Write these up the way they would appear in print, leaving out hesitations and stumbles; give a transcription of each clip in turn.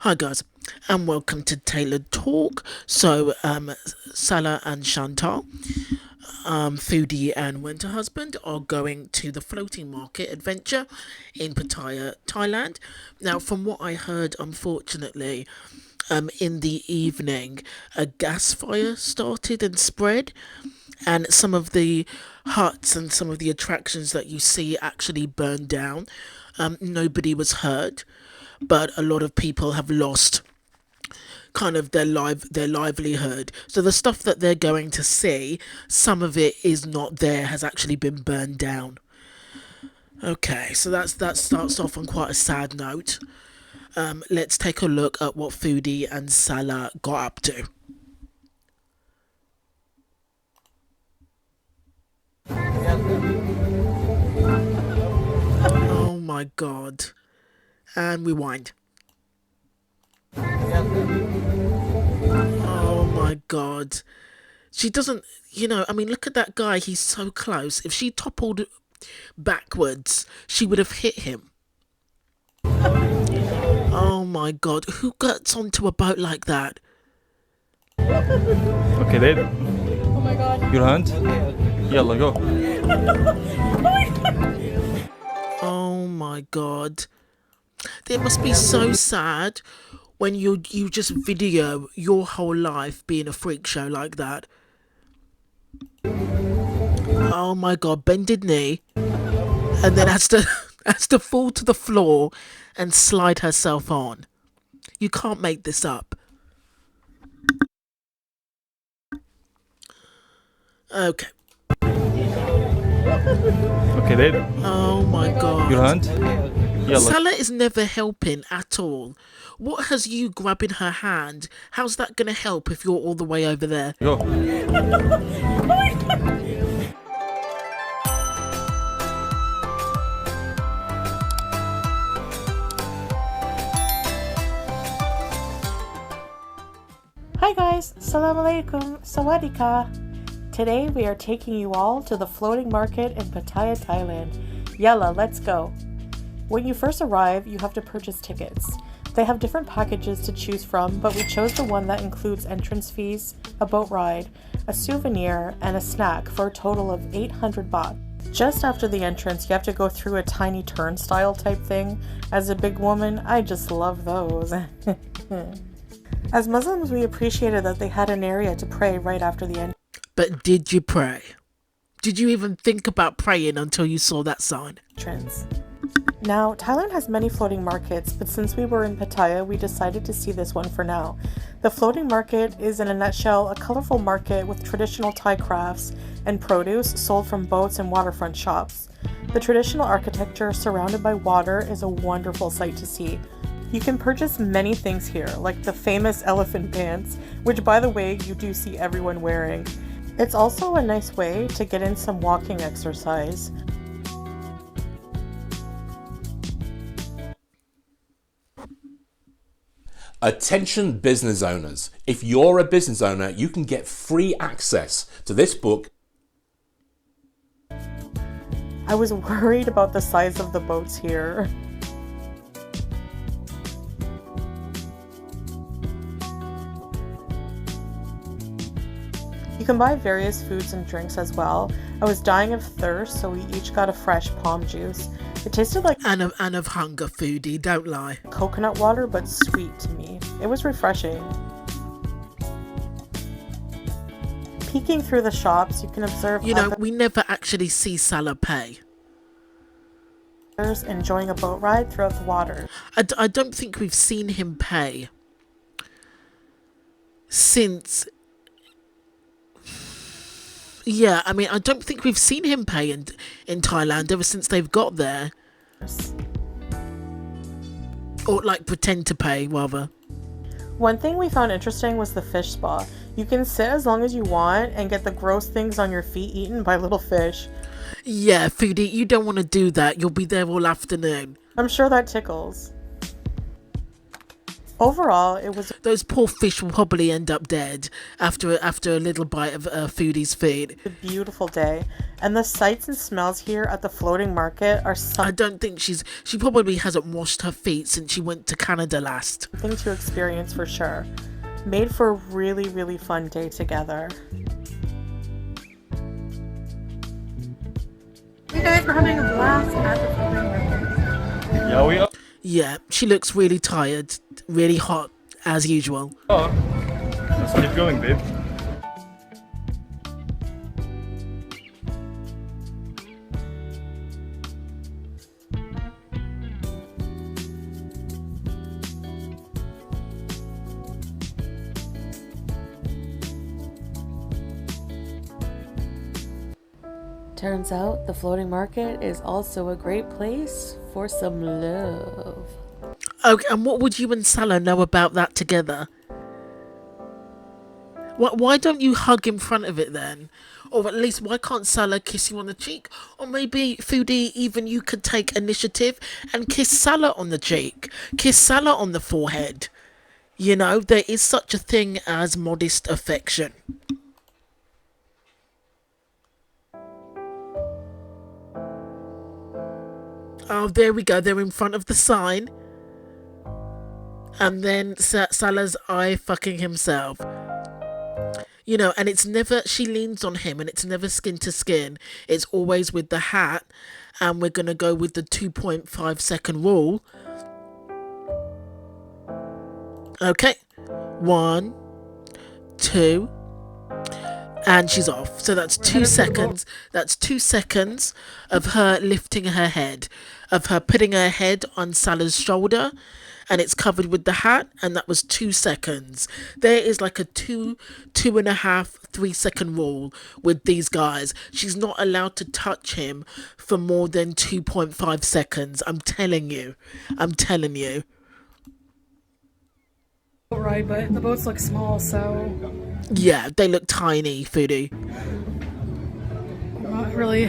Hi guys, and welcome to Tailored Talk. Salah and Chantal, Foodie and Winter Husband, are going to the floating market adventure in Pattaya, Thailand. Now, from what I heard, unfortunately, in the evening, a gas fire started and spread, and some of the huts and some of the attractions that you see actually burned down. Nobody was hurt, but a lot of people have lost kind of their livelihood. So the stuff that they're going to see, some of it is not there, has actually been burned down. Okay, so that starts off on quite a sad note. Let's take a look at what Foodie and Salah got up to. Oh my god. And rewind. Oh my god. She doesn't, I mean, look at that guy. He's so close. If she toppled backwards, she would have hit him. Oh my god. Who gets onto a boat like that? Okay, babe. Oh my god. Your hand? Yalla, go. Oh my god. It must be so sad when you just video your whole life being a freak show like that. Oh my god, bended knee, and then has to has to fall to the floor and slide herself on. You can't make this up. Okay. Okay, babe. Oh my god. Your hand? Yalla. Salah is never helping at all. What has you grabbing her hand? How's that gonna help if you're all the way over there? Go. Hi guys, Salam alaikum, sawadika. Today we are taking you all to the floating market in Pattaya, Thailand. Yalla, let's go. When you first arrive, you have to purchase tickets. They have different packages to choose from, but we chose the one that includes entrance fees, a boat ride, a souvenir, and a snack for a total of 800 baht. Just after the entrance, you have to go through a tiny turnstile type thing. As a big woman, I just love those. As Muslims, we appreciated that they had an area to pray right after the entrance. But did you pray? Did you even think about praying until you saw that sign? Now, Thailand has many floating markets, but since we were in Pattaya, we decided to see this one for now. The floating market is, in a nutshell, a colorful market with traditional Thai crafts and produce sold from boats and waterfront shops. The traditional architecture surrounded by water is a wonderful sight to see. You can purchase many things here, like the famous elephant pants, which by the way, you do see everyone wearing. It's also a nice way to get in some walking exercise. Attention business owners. If you're a business owner, you can get free access to this book. I was worried about the size of the boats here. You can buy various foods and drinks as well. I was dying of thirst, so we each got a fresh palm juice. It tasted like And of hunger, Foodie, don't lie. coconut water, but sweet to me. It was refreshing. Peeking through the shops, you can observe We never actually see Salah pay. others enjoying a boat ride throughout the water. I don't think we've seen him pay since... Yeah, I mean, I don't think we've seen him pay in Thailand ever since they've got there. Or, like, pretend to pay, rather. One thing we found interesting was the fish spa. You can sit as long as you want and get the gross things on your feet eaten by little fish. Yeah, Foodie, you don't want to do that. You'll be there all afternoon. I'm sure that tickles. Overall, it was Those poor fish will probably end up dead after a little bite of Foodie's feed. a beautiful day, and the sights and smells here at the floating market are I something don't think she probably hasn't washed her feet since she went to Canada last. to experience for sure. Made for a really, really fun day together. You guys were having a blast at the floating market. Yeah, we Yeah, she looks really tired, really hot as usual. are. Let's keep going, babe. Turns out the floating market is also a great place for some love. Okay, and what would you and Salah know about that together? Why don't you hug in front of it then? Or at least why can't Salah kiss you on the cheek? Or maybe, Foodie, even you could take initiative and kiss Salah on the cheek. Kiss Salah on the forehead. You know, there is such a thing as modest affection. Oh, there we go. They're in front of the sign. And then Salah's eye fucking himself. You know, and it's never, she leans on him and it's never skin to skin. It's always with the hat. And we're going to go with the 2.5 second rule. Okay. 1, 2. And she's off. So that's 2 seconds. That's 2 seconds of her lifting her head. Of her putting her head on Salah's shoulder. And it's covered with the hat. And that was 2 seconds. There is like a 2.5, 3 second rule with these guys. She's not allowed to touch him for more than 2.5 seconds. I'm telling you. I'm telling you. Right, but the boats look small, so Yeah, they look tiny, Foodie. I'm not really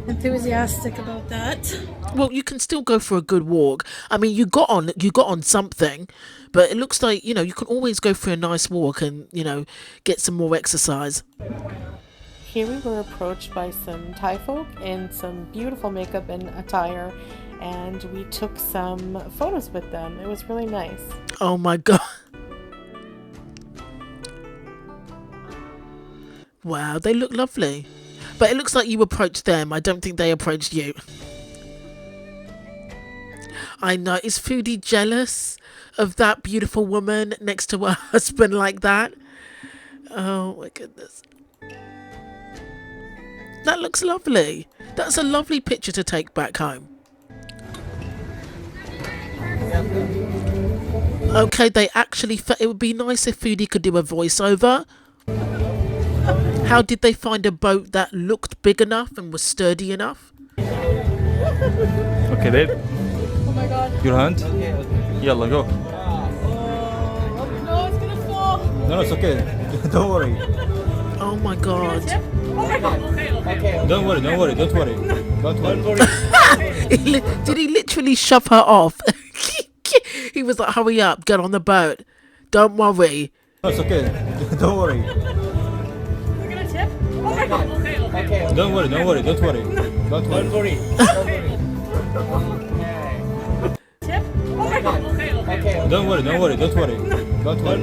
enthusiastic about that. Well, you can still go for a good walk. I mean, you got on something, but it looks like, you know, you can always go for a nice walk and, you know, get some more exercise. Here we were approached by some Thai folk in some beautiful makeup and attire, and we took some photos with them. It was really nice. Oh my god. Wow, they look lovely. But it looks like you approached them. I don't think they approached you. I know. Is Foodie jealous of that beautiful woman next to her husband like that? Oh my goodness. That looks lovely. That's a lovely picture to take back home. Okay, they actually... It would be nice if Foodie could do a voiceover. How did they find a boat that looked big enough and was sturdy enough? Okay, babe. Oh my god. Your hand. Yalla, go. No, it's gonna fall. No, it's okay. Don't worry. Oh my god. Oh my god. Okay. Don't worry. Don't worry. Did he literally shove her off? He was like, hurry up, get on the boat. Don't worry. No, it's okay. Don't worry. We're gonna tip. Oh my god. Okay. Don't worry. Tip. Oh my god. Don't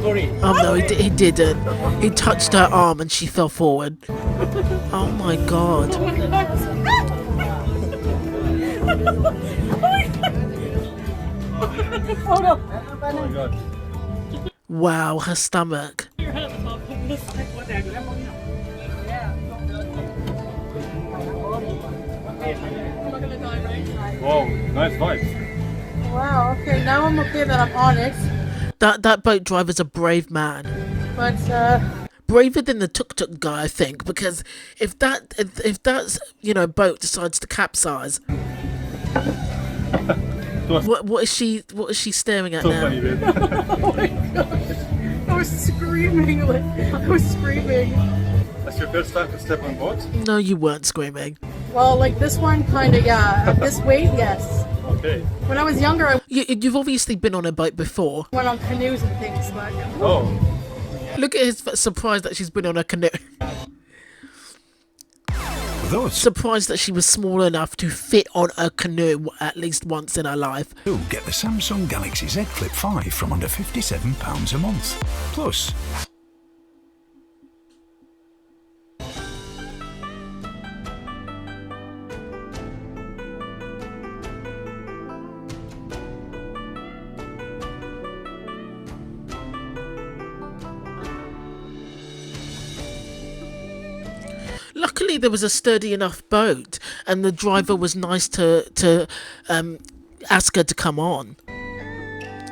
worry. Oh no, he didn't. He touched her arm and she fell forward. Oh my god. Oh no. Oh my god. Wow, her stomach. Your head at the top. This side, one day. I'm not gonna die, right? Wow, nice vibes. Wow, okay, now I'm okay that I'm on it. That boat driver's a brave man. But Braver than the tuk-tuk guy, I think, because if that's, you know, boat decides to capsize, what is she staring at So now? funny, babe. oh my gosh. I was screaming, That's your first time to step on board? No, you weren't screaming. Well, like this one kinda, yeah. At this weight, yes. Okay. When I was younger, I You've obviously been on a boat before. went on canoes and things, but Oh. Look at his surprise that she's been on a canoe. Those Surprised that she was small enough to fit on a canoe at least once in her life. who get the Samsung Galaxy Z Flip 5 from under £57 a month. Plus, Luckily, there was a sturdy enough boat, and the driver was nice to ask her to come on.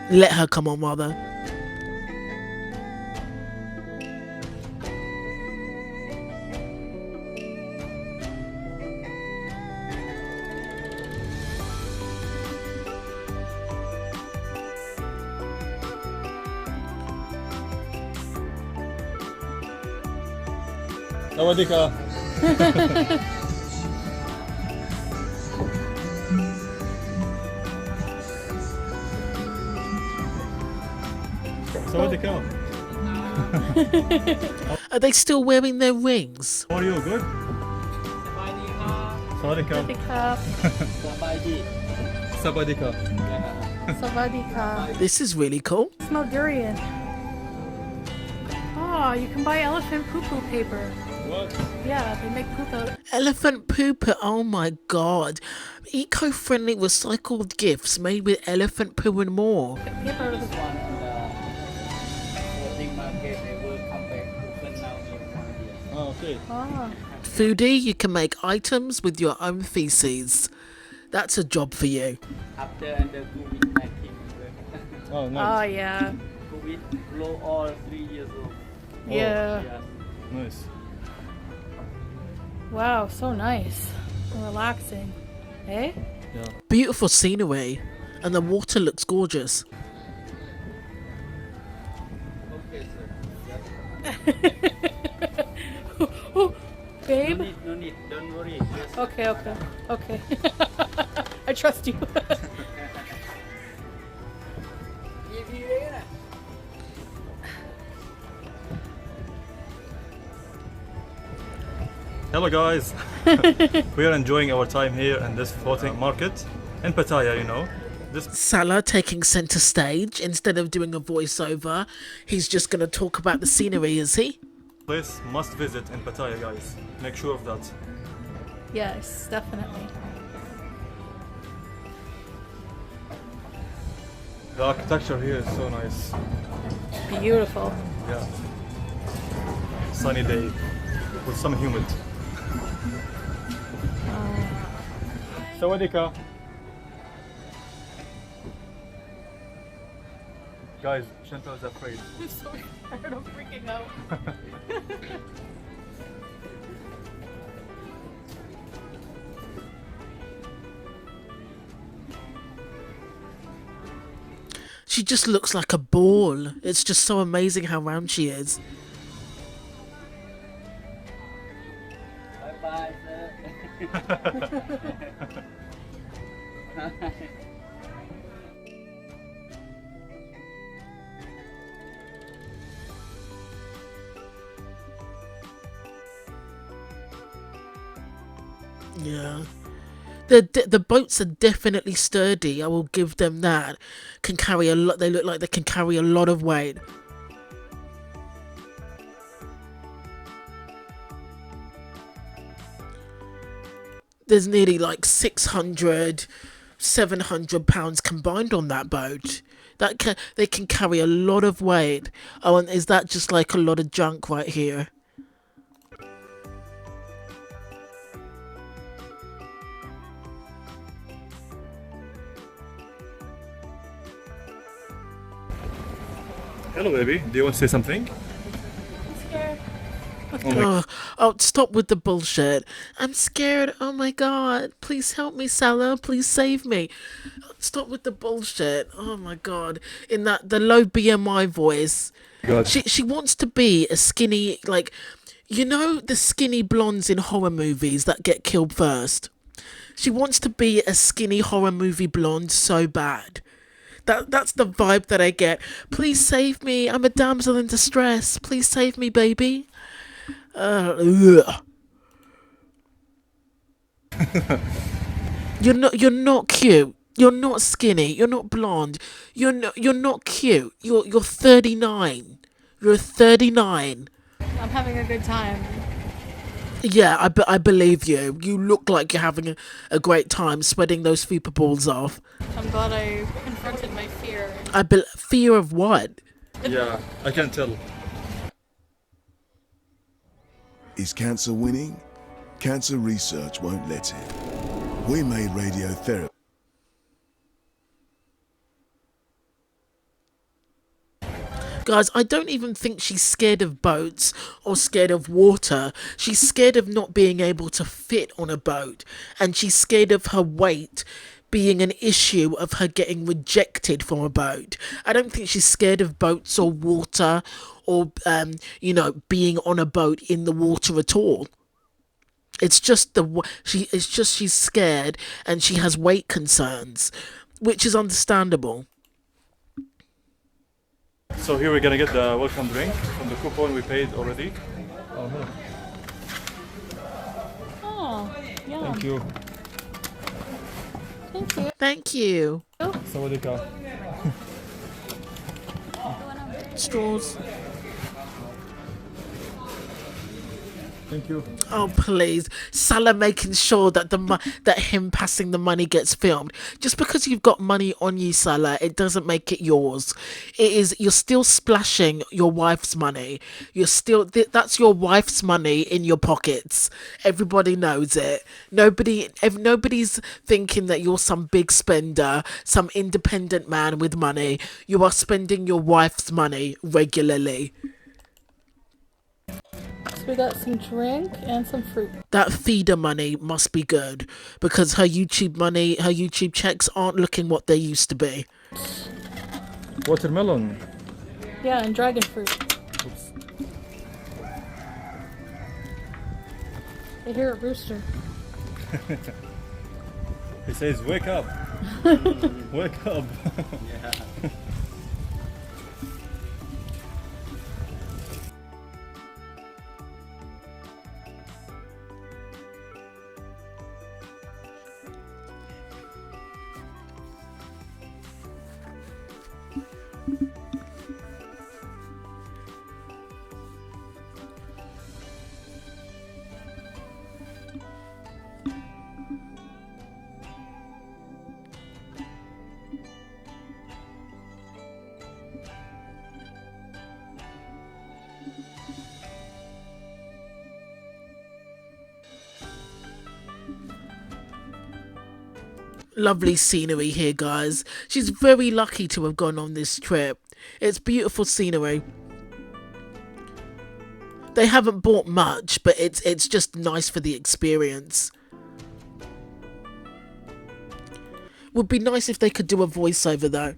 Let her come on, rather. Sawadika. Sawadika. Are they still wearing their rings? How are you? Good? Sawadika. Sabadika. Savadika. This is really cool. Smell durian. Oh, you can buy elephant poo-poo paper. What? Yeah, they make poop out. Elephant pooper, oh my god. Eco-friendly recycled gifts made with elephant poo and more. Paper out of the Oh, okay. Oh. Foodie, you can make items with your own feces. That's a job for you. After and the COVID-19, Oh, Oh nice. yeah. COVID blow all 3 years old. Yeah. Yes. Nice. Wow, so nice. Relaxing. Eh? Yeah. Beautiful scenery, and the water looks gorgeous. Okay, sir. Babe? No need, don't worry. Just Okay, okay, okay. I trust you. Hello guys. We are enjoying our time here in this floating market in Pattaya, you know. This Salah taking centre stage. Instead of doing a voiceover, he's just going to talk about the scenery, is he? place must visit in Pattaya, guys. Make sure of that. Yes, definitely. The architecture here is so nice. Beautiful. Yeah. Sunny day with some humid. Sawadika. Guys, Chantal is afraid. I'm so tired of freaking out. She just looks like a ball. It's just so amazing how round she is. bye-bye, sir. Yeah. The boats are definitely sturdy. I will give them that. Can carry a lot. They look like they can carry a lot of weight. There's nearly like 600, 700 pounds combined on that boat. They can carry a lot of weight. Oh, and is that just like a lot of junk right here? Hello, baby. Do you want to say something? Oh, stop with the bullshit. I'm scared. Oh my god. Please help me, Salah. Please save me. Stop with the bullshit. Oh my god. In the low BMI voice. God. She wants to be a skinny, like, you know the skinny blondes in horror movies that get killed first? She wants to be a skinny horror movie blonde so bad. That's the vibe that I get. Please save me. I'm a damsel in distress. Please save me, baby. Ugh. You're not cute. You're not skinny. You're not blonde. You're not cute. You're 39. You're 39. I'm having a good time. Yeah, I believe you. You look like you're having a great time sweating those fupa balls off. I'm glad I confronted my fear. Fear of what? Yeah, I can tell. Is cancer winning? Cancer research won't let it. We made radiotherapy. Guys, I don't even think she's scared of boats or scared of water. She's scared of not being able to fit on a boat. And she's scared of her weight being an issue of her getting rejected from a boat. I don't think she's scared of boats or water or, being on a boat in the water at all. It's just she's scared and she has weight concerns, which is understandable. So here we're gonna get the welcome drink from the coupon we paid already. Oh, no. Oh, yeah. Thank you. Thank you. Thank you. Sawadika. Straws. Thank you. Oh please, Salah making sure that that him passing the money gets filmed. Just because you've got money on you, Salah, it doesn't make it yours. You're still splashing your wife's money. You're still that's your wife's money in your pockets. Everybody knows it. Nobody's thinking that you're some big spender, some independent man with money. You are spending your wife's money regularly. We got some drink and some fruit. That feeder money must be good because her YouTube checks aren't looking what they used to be. Watermelon. Yeah, and dragon fruit. Oops. I hear a rooster. He says, "Wake up! Wake up!" Lovely scenery here, guys. She's very lucky to have gone on this trip. It's beautiful scenery. They haven't bought much, but it's just nice for the experience. Would be nice if they could do a voiceover though.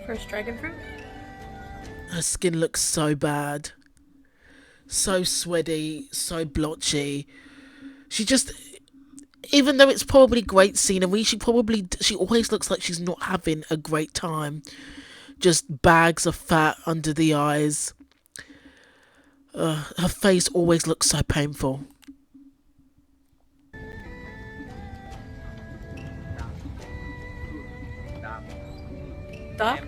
First dragon fruit? Her skin looks so bad. So sweaty, so blotchy. She just, even though it's probably great scenery, she always looks like she's not having a great time. Just bags of fat under the eyes. Her face always looks so painful. Dab?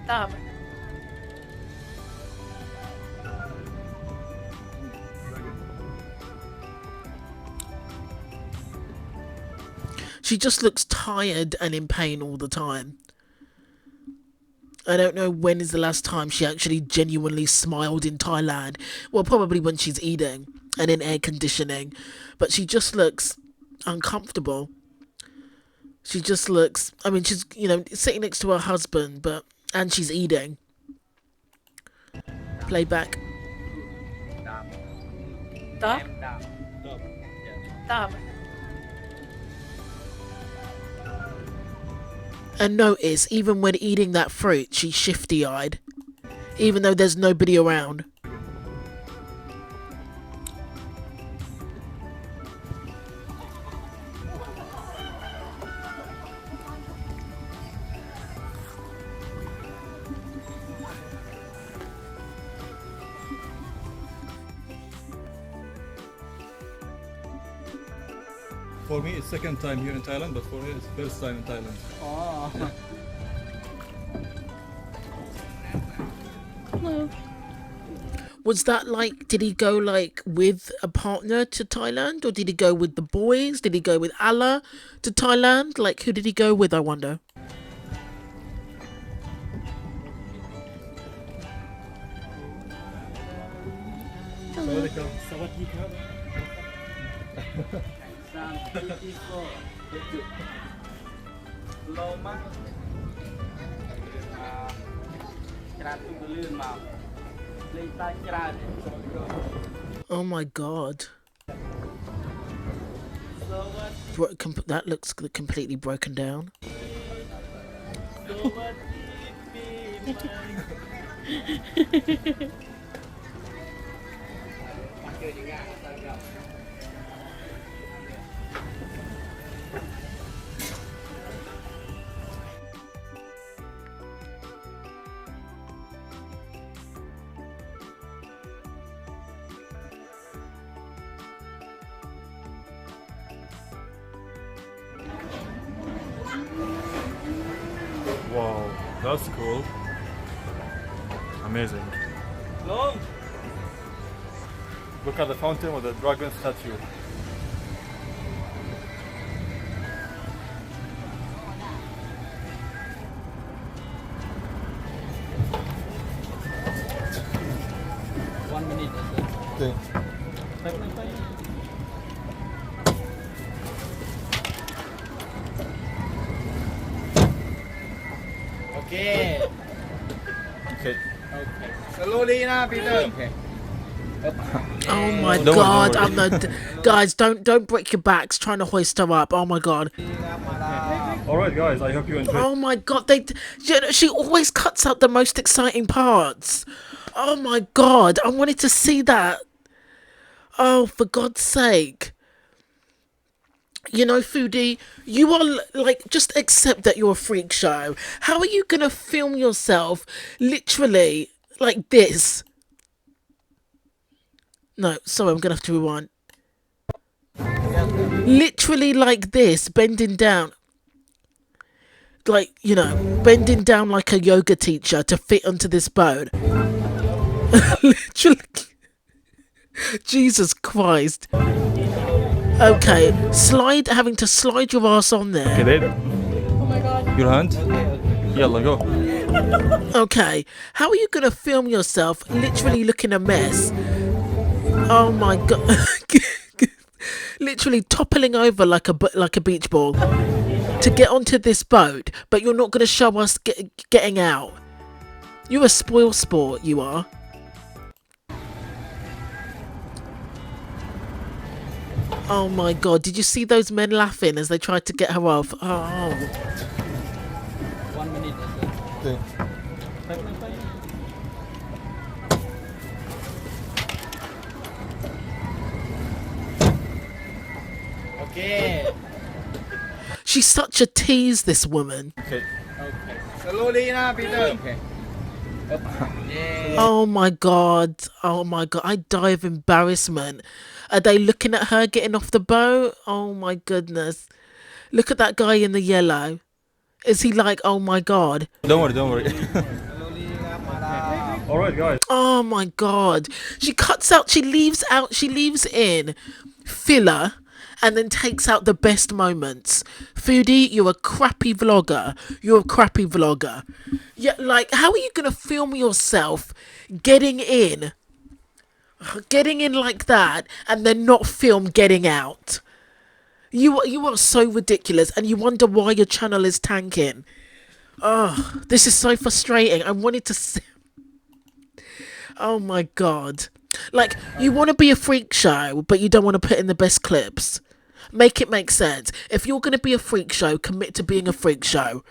Dab. She just looks tired and in pain all the time. I don't know when is the last time she actually genuinely smiled in Thailand. Well, probably when she's eating and in air conditioning. But she just looks uncomfortable. She just looks, I mean, she's, sitting next to her husband, and she's eating. Playback. Dab? Dab. And notice, even when eating that fruit, she's shifty-eyed. even though there's nobody around. For me, it's second time here in Thailand, but for her, it's first time in Thailand. Oh. Hello. Was that like, did he go like with a partner to Thailand, or did he go with the boys? Did he go with Allah to Thailand? Like, who did he go with, I wonder? Oh my god. That looks completely broken down. Wow, that's cool. Amazing. Long. Look at the fountain with the dragon statue. One minute. Okay. Okay. Okay. Okay. Slowly na, Peter. Okay. Oh my Don't worry, god! don't worry. I'm the guys. Don't break your backs trying to hoist her up. Oh my god! Alright guys, I hope you enjoyed. Oh my god! She always cuts out the most exciting parts. Oh my god! I wanted to see that. Oh, for God's sake! You know, Foodie, you are like, just accept that you're a freak show. How are you gonna film yourself literally like this? No, sorry, I'm gonna have to rewind. Literally like this, bending down. Like, you know, bending down like a yoga teacher to fit onto this boat. Literally. Jesus Christ. Okay, having to slide your ass on there. Okay, babe. Oh my god. Your hand. Yalla, go. Okay, how are you gonna film yourself literally looking a mess? Oh my god. Literally toppling over like a beach ball to get onto this boat, but you're not gonna show us getting out. You're a spoil sport, you are. Oh my god, did you see those men laughing as they tried to get her off? Oh. 1 minute. Okay. Okay. She's such a tease, this woman. Okay. Okay. Slowly na, Peter. Okay. Yeah. Oh my god. Oh my god. I die of embarrassment. Are they looking at her getting off the boat? Oh my goodness. Look at that guy in the yellow. Is he like, oh my god? Don't worry, don't worry. Alright guys. Oh my god. She cuts out, she leaves in filler and then takes out the best moments. Foodie, you're a crappy vlogger. You're a crappy vlogger. Yeah, like, how are you going to film yourself getting in like that and then not film getting out? You are so ridiculous, and you wonder why your channel is tanking. Oh, this is so frustrating. I wanted to see... Oh my god. Like, you want to be a freak show, but you don't want to put in the best clips. Make it make sense. If you're going to be a freak show, commit to being a freak show.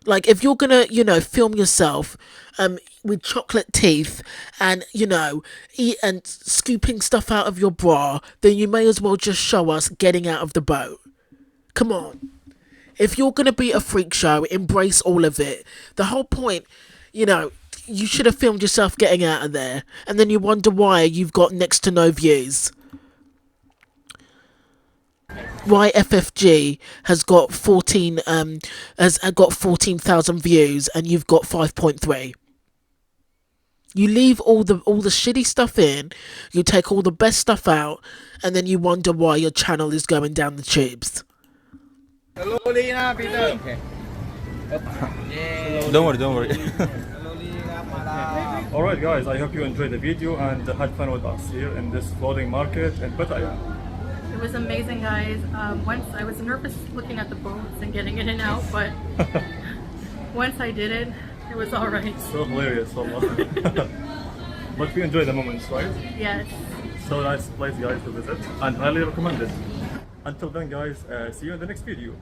Like, if you're gonna, film yourself with chocolate teeth and, eat and scooping stuff out of your bra, then you may as well just show us getting out of the boat. Come on. If you're gonna be a freak show, embrace all of it. The whole point, you should have filmed yourself getting out of there, and then you wonder why you've got next to no views. Why FFG has got 14,000 views and you've got 5.3. You leave all the shitty stuff in, you take all the best stuff out, and then you wonder why your channel is going down the tubes. Slowly na, Peter. Okay. Don't worry, don't worry. Alright guys, I hope you enjoyed the video and had fun with us here in this floating market in Pattaya. It was amazing, guys. Once I was nervous looking at the boats and getting in and out, but once I did it, it was all right. So hilarious, wallah. But we enjoy the moments, right? Yes. So nice place guys to visit and highly recommend it. Until then guys, see you in the next video.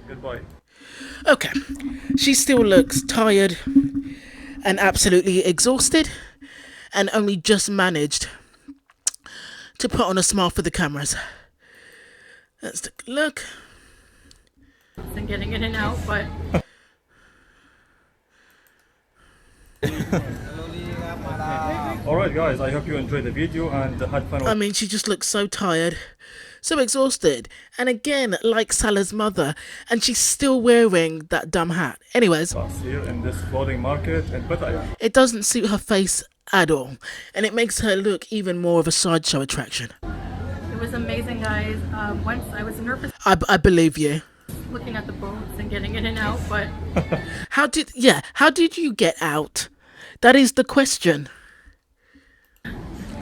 Goodbye. Okay, she still looks tired and absolutely exhausted, and only just managed to put on a smile for the cameras. Let's take a look. And getting in and out, but Alright guys, I hope you enjoyed the video and had fun with I mean, she just looks so tired, so exhausted, and again, like Salah's mother, and she's still wearing that dumb hat. Anyways, us here in this floating market in Pattaya. it doesn't suit her face at all, and it makes her look even more of a sideshow attraction. it was amazing, guys. Once I was nervous I believe you. looking at the boats and getting in and out, but How did you get out? That is the question.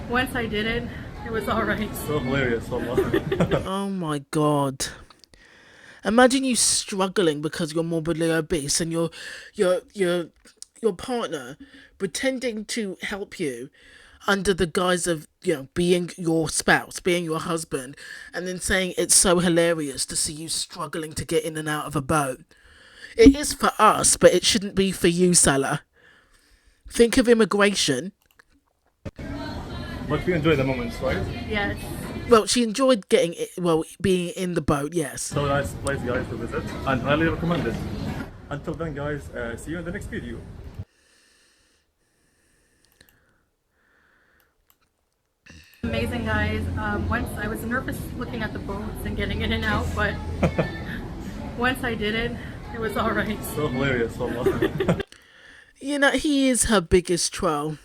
once I did it, it was all right. So hilarious, wallah. Oh my god. Imagine you struggling because you're morbidly obese and your partner pretending to help you under the guise of, being your spouse, being your husband, and then saying it's so hilarious to see you struggling to get in and out of a boat. It is for us, but it shouldn't be for you, Salah. Think of immigration. But we enjoy the moments, right? Yes. Well, she enjoyed being in the boat, yes. So nice place guys to visit and highly recommend it. Until then guys, see you in the next video. Amazing, guys. Once I was nervous looking at the boats and getting in and out, but once I did it, it was all right. So hilarious, wallah. He is her biggest troll.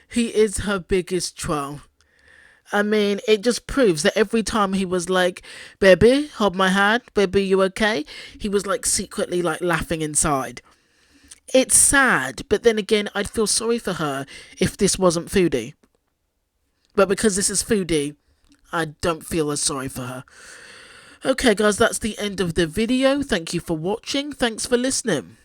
He is her biggest troll. I mean, it just proves that every time he was like, baby, hold my hand, baby, you okay? He was like secretly like laughing inside. It's sad, but then again, I'd feel sorry for her if this wasn't Foodie. But because this is Foodie, I don't feel as sorry for her. Okay guys, that's the end of the video. Thank you for watching. Thanks for listening.